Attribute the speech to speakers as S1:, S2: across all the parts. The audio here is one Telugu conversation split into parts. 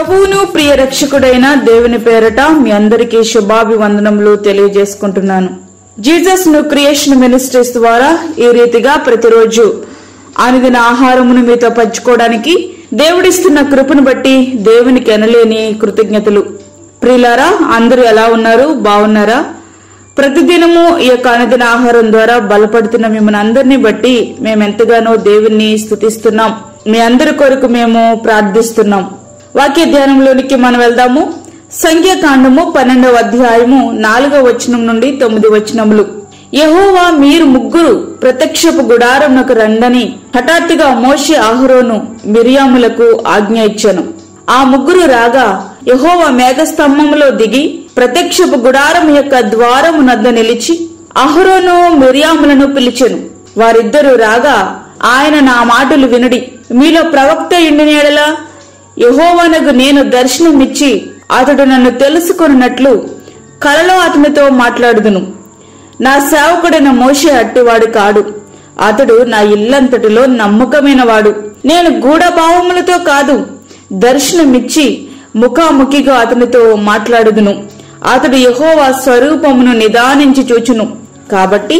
S1: ప్రభువును ప్రియ రక్షకుడైన దేవుని పేరట మీ అందరికీ శుభాభివందనములు తెలియజేసుకుంటున్నాను. జీసస్ ను క్రియేషన్ మినిస్ట్రీస్ ద్వారా ఈ రీతిగా ప్రతిరోజు అనుదిన ఆహారమును మీతో పంచుకోవడానికి దేవుడిస్తున్న కృపను బట్టి దేవునికి ఎనలేని కృతజ్ఞతలు. ప్రియులారా, అందరూ ఎలా ఉన్నారు? బాగున్నారా? ప్రతిదినము ఈ యొక్క అనుదిన ఆహారం ద్వారా బలపడుతున్న మిమ్మల్ని అందరినీ బట్టి మేమెంతగానో దేవుణ్ణి స్తుతిస్తున్నాం. మీ అందరి కొరకు మేము ప్రార్థిస్తున్నాం. వాక్య ధ్యానంలోనికి మనం వెళ్దాము. సంఖ్యాకాండము 12వ అధ్యాయము 4వ వచనం నుండి 9 వచనములు. యెహోవా మీరు ముగ్గురు ప్రత్యక్షపు గుడారమునకు రండని హఠాత్తుగా మోషే, అహరోను, మిరియాములకు ఆజ్ఞ ఇచ్చెను. ఆ ముగ్గురు రాగా యెహోవా మేఘస్తంభములో దిగి ప్రత్యక్షపు గుడారం యొక్క ద్వారము నద్ద నిలిచి అహరోను, మిరియాములను పిలిచెను. వారిద్దరూ రాగా ఆయన, నా మాటలు వినుడి. మీలో ప్రవక్త ఇండినేడలా యెహోవానకు నేను దర్శనమిచ్చి అతడు నన్ను తెలుసుకొనున్నట్లు కలలో అతనితో మాట్లాడుదును. నా సేవకుడైన మోషే అట్టివాడు కాడు. అతడు నా ఇల్లంతటిలో నమ్మకమైన వాడు. నేను గూఢభావములతో కాదు, దర్శనమిచ్చి ముఖాముఖిగా అతనితో మాట్లాడుదును. అతడు యెహోవా స్వరూపమును నిదానించి చూచును. కాబట్టి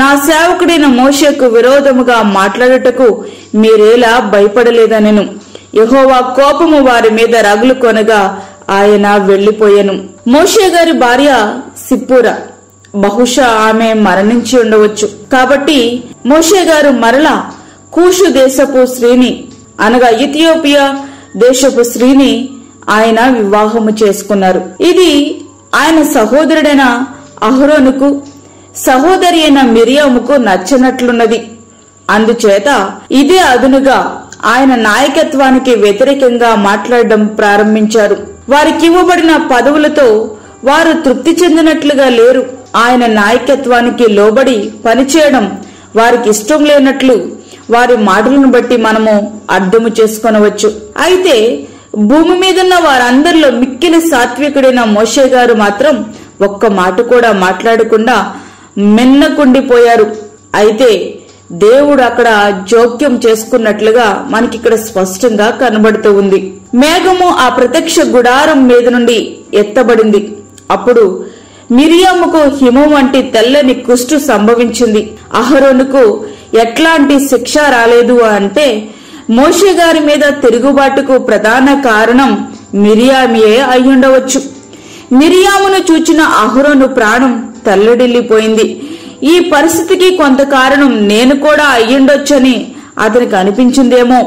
S1: నా సేవకుడైన మోషేకు విరోధముగా మాట్లాడుటకు మీరేలా భయపడలేదనెను. యెహోవా కోపము వారి మీద రగులు కొనగా ఆయన వెళ్లిపోయెను. మోషే గారి భార్య సిప్పోరా, బహుశా ఆమె మరణించి ఉండవచ్చు. కాబట్టి మోషే గారు మరలా కూషు దేశపు స్త్రీని అనగా ఇథియోపియా దేశపు స్త్రీని ఆయన వివాహము చేసుకున్నారు. ఇది ఆయన సహోదరుడైన అహరోనుకు, సహోదరి అయిన మిరియాముకు నచ్చనట్లున్నది. అందుచేత ఇదే అదునుగా ఆయన నాయకత్వానికి వ్యతిరేకంగా మాట్లాడడం ప్రారంభించారు. వారికి ఇవ్వబడిన పదవులతో వారు తృప్తి చెందినట్లుగా లేరు. ఆయన నాయకత్వానికి లోబడి పనిచేయడం వారికి ఇష్టం లేనట్లు వారి మాటలను బట్టి మనము అర్థము చేసుకొనవచ్చు. అయితే భూమి మీదున్న వారందరిలో మిక్కిలి సాత్వికుడైన మోషే గారు మాత్రం ఒక్క మాట కూడా మాట్లాడకుండా మిన్నకుండిపోయారు. అయితే దేవుడు అక్కడ జోక్యం చేసుకున్నట్లుగా మనకిక్కడ స్పష్టంగా కనబడుతూ ఉంది. మేఘము ఆ ప్రత్యక్ష గుడారం మీద నుండి ఎత్తబడింది. అప్పుడు మిరియాముకు హిమం వంటి తెల్లని కుష్టు సంభవించింది. అహరోనుకు ఎట్లాంటి శిక్ష రాలేదు అంటే మోషే గారి మీద తిరుగుబాటుకు ప్రధాన కారణం మిరియామియే అయ్యుండవచ్చు. మిరియామును చూచిన అహరోను ప్రాణం తల్లడిల్లిపోయింది. ఈ పరిస్థితికి కొంత కారణం నేను కూడా అయ్యుండొచ్చని అతనికి అనిపించిందేమో.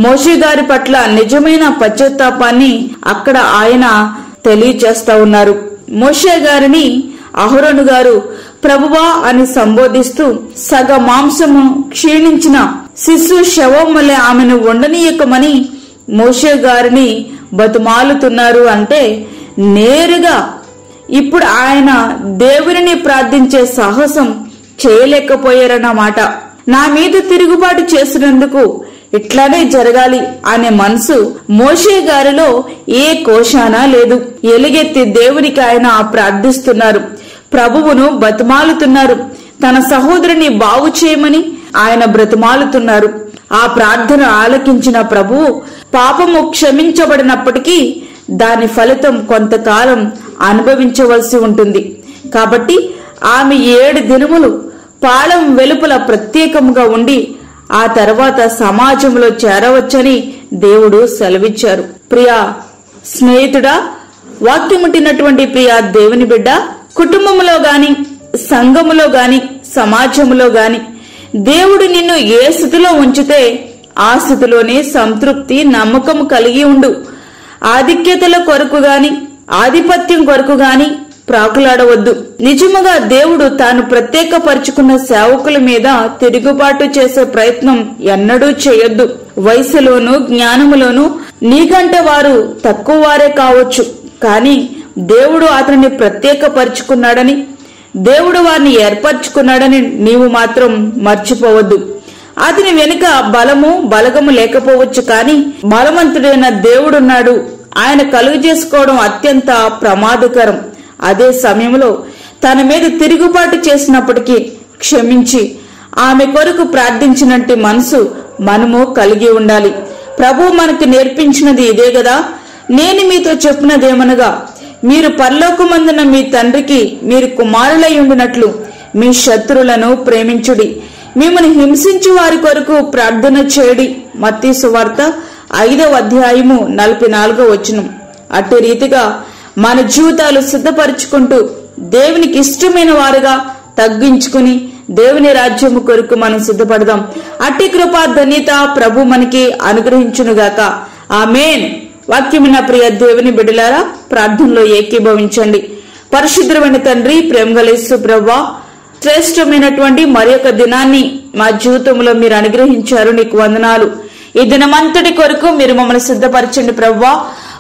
S1: మోషే గారి పట్ల నిజమైన పశ్చాత్తాపాన్ని అక్కడ ఆయన తెలియచేస్తా ఉన్నారు. మోషే గారిని అహరోను గారు ప్రభువా అని సంబోధిస్తూ సగ మాంసము క్షీణించిన శిశు శవం వలె ఆమెను ఉండనీయకమని మోషే గారిని బతుమాలుతున్నారు. అంటే నేరుగా ఇప్పుడు ఆయన దేవుని ప్రార్థించే సాహసం చేయలేకపోయారన్నమాట. నా మీద తిరుగుబాటు చేసినందుకు ఇట్లానే జరగాలి అనే మనసు మోషే గారిలో ఏ కోశానా లేదు. ఎలుగెత్తి దేవునికి ఆయన ప్రార్థిస్తున్నారు, ప్రభువును బతిమాలుతున్నారు. తన సహోదరుని బాగు చేయమని ఆయన బ్రతిమాలుతున్నారు. ఆ ప్రార్థన ఆలకించిన ప్రభువు పాపము క్షమించబడినప్పటికీ దాని ఫలితం కొంతకాలం అనుభవించవలసి ఉంటుంది. కాబట్టి ఆమె 7 దినములు పాళెం వెలుపల ప్రత్యేకముగా ఉండి ఆ తర్వాత సమాజంలో చేరవచ్చని దేవుడు సెలవిచ్చారు. ప్రియా స్నేహితుడా, వాక్యముంటినటువంటి ప్రియా దేవుని బిడ్డ, కుటుంబములో గాని, సంఘములో గాని, సమాజములో గాని దేవుడు నిన్ను ఏ స్థితిలో ఉంచితే ఆ స్థితిలోనే సంతృప్తి, నమ్మకం కలిగి ఉండు. ఆధిక్యతల కొరకు గాని, ఆధిపత్యం కొరకు గాని ప్రాకులాడవద్దు. నిజముగా దేవుడు తాను ప్రత్యేకపరుచుకున్న సేవకుల మీద తిరుగుబాటు చేసే ప్రయత్నం ఎన్నడూ చేయొద్దు. వయసులోను, జ్ఞానములోను నీకంటే వారు తక్కువ వారే కావచ్చు, కానీ దేవుడు అతనిని ప్రత్యేకపరుచుకున్నాడని, దేవుడు వారిని ఏర్పరచుకున్నాడని నీవు మాత్రం మర్చిపోవద్దు. అతని వెనుక బలము, బలగము లేకపోవచ్చు, కానీ బలవంతుడైన దేవుడున్నాడు. ఆయన కలుగు చేసుకోవడం అత్యంత ప్రమాదకరం. అదే సమయంలో తన మీద తిరుగుబాటు చేసినప్పటికీ క్షమించి ఆమె కొరకు ప్రార్థించినట్టు మనసు మనము కలిగి ఉండాలి. ప్రభు మనకు నేర్పించినది ఇదే కదా. నేను మీతో చెప్పునదేమనగా, మీరు పరలోకమందున మీ తండ్రికి మీరు కుమారులై ఉండినట్లు మీ శత్రులను ప్రేమించుడి, మిమ్మల్ని హింసించు వారి కొరకు ప్రార్థన చేయడి. మత్తయి సువార్త 5వ అధ్యాయము 44వ వచనం. అట్టి రీతిగా మన జీవితాలు సిద్ధపరచుకుంటూ దేవునికి ఇష్టమైన వారుగా తగ్గించుకుని దేవుని రాజ్యము కొరకు మనం సిద్ధపడదాం. అట్టి కృపా ధన్యత ప్రభు మనకి అనుగ్రహించునుగాక. ఆమేన్. వాక్యమైన ప్రియ దేవుని బిడ్డలారా, ప్రార్థనలో ఏకీభవించండి. పరిశుద్ధమైన తండ్రి, ప్రేమగల యేసు ప్రభువా, శ్రేష్టమైనటువంటి మరి ఒక దినాన్ని మా జీవితంలో మీరు అనుగ్రహించారు. నీకు వందనాలు. ఈ దినమంతటి కొరకు మీరు మమ్మల్ని సిద్ధపరచండి ప్రభువా.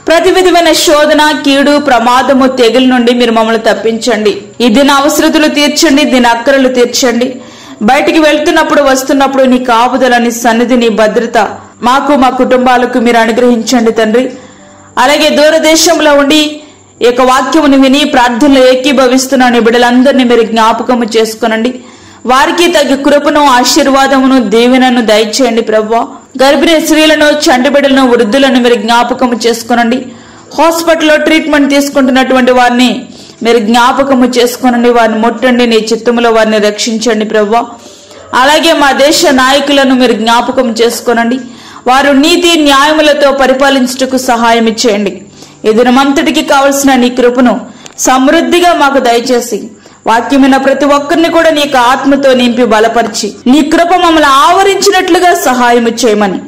S1: ప్రతి విధమైన శోధన, కీడు, ప్రమాదము, తెగుల నుండి మీరు మమ్మల్ని తప్పించండి. ఈ దిన అవసరతలు తీర్చండి, దిన అక్కరలు తీర్చండి. బయటికి వెళ్తున్నప్పుడు వస్తున్నప్పుడు నీ కాపుదల, నీ సన్నిధి, నీ భద్రత మాకు మా కుటుంబాలకు మీరు అనుగ్రహించండి తండ్రి. అలాగే దూరదేశంలో ఉండి ఈ యొక్క వాక్యమును విని ప్రార్థనలో ఏకీభవిస్తున్న బిడ్డలందరినీ మీరు జ్ఞాపకము చేసుకునండి. వారికి తగ్గ కృపను, ఆశీర్వాదమును, దీవెనను దయచేయండి ప్రభువా. గర్భిణీ స్త్రీలను, చంటి బిడ్డలను, వృద్ధులను మీరు జ్ఞాపకము చేసుకునండి. హాస్పిటల్లో ట్రీట్మెంట్ తీసుకుంటున్నటువంటి వారిని మీరు జ్ఞాపకము చేసుకునండి. వారిని ముట్టండి, నీ చిత్తములో వారిని రక్షించండి ప్రభువా. అలాగే మా దేశ నాయకులను మీరు జ్ఞాపకం చేసుకునండి. వారు నీతి న్యాయములతో పరిపాలించుటకు సహాయం ఇచ్చేయండి. ఈ దినమంతటికి కావలసిన నీ కృపను సమృద్ధిగా మాకు దయచేసి వాక్యమైన ప్రతి ఒక్కరిని కూడా నీకు ఆత్మతో నింపి బలపరిచి నీ కృప మమ్మల్ని ఆవరించినట్లుగా సహాయం చేయమని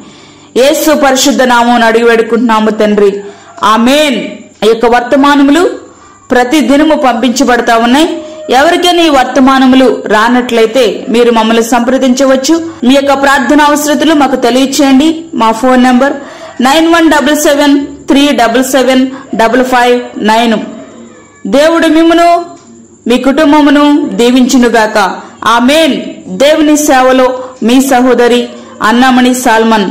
S1: యేసు పరిశుద్ధ నామమున అడిగి వేడుకుంటున్నాము తండ్రి. ఆమేన్. ఈ యొక్క వర్తమానములు ప్రతి దినము పంపించబడతా ఉన్నాయి. ఎవరికైనా ఈ వర్తమానములు రానట్లయితే మీరు మమ్మల్ని సంప్రదించవచ్చు. మీ యొక్క ప్రార్థన అవసరతలు మాకు తెలియచేయండి. మా ఫోన్ నంబర్ 9177377559. దేవుడు మిమ్మును మీ కుటుంబమును దీవించునుగాక. ఆమేన్. దేవుని సేవలో మీ సహోదరి అన్నామణి సాల్మన్.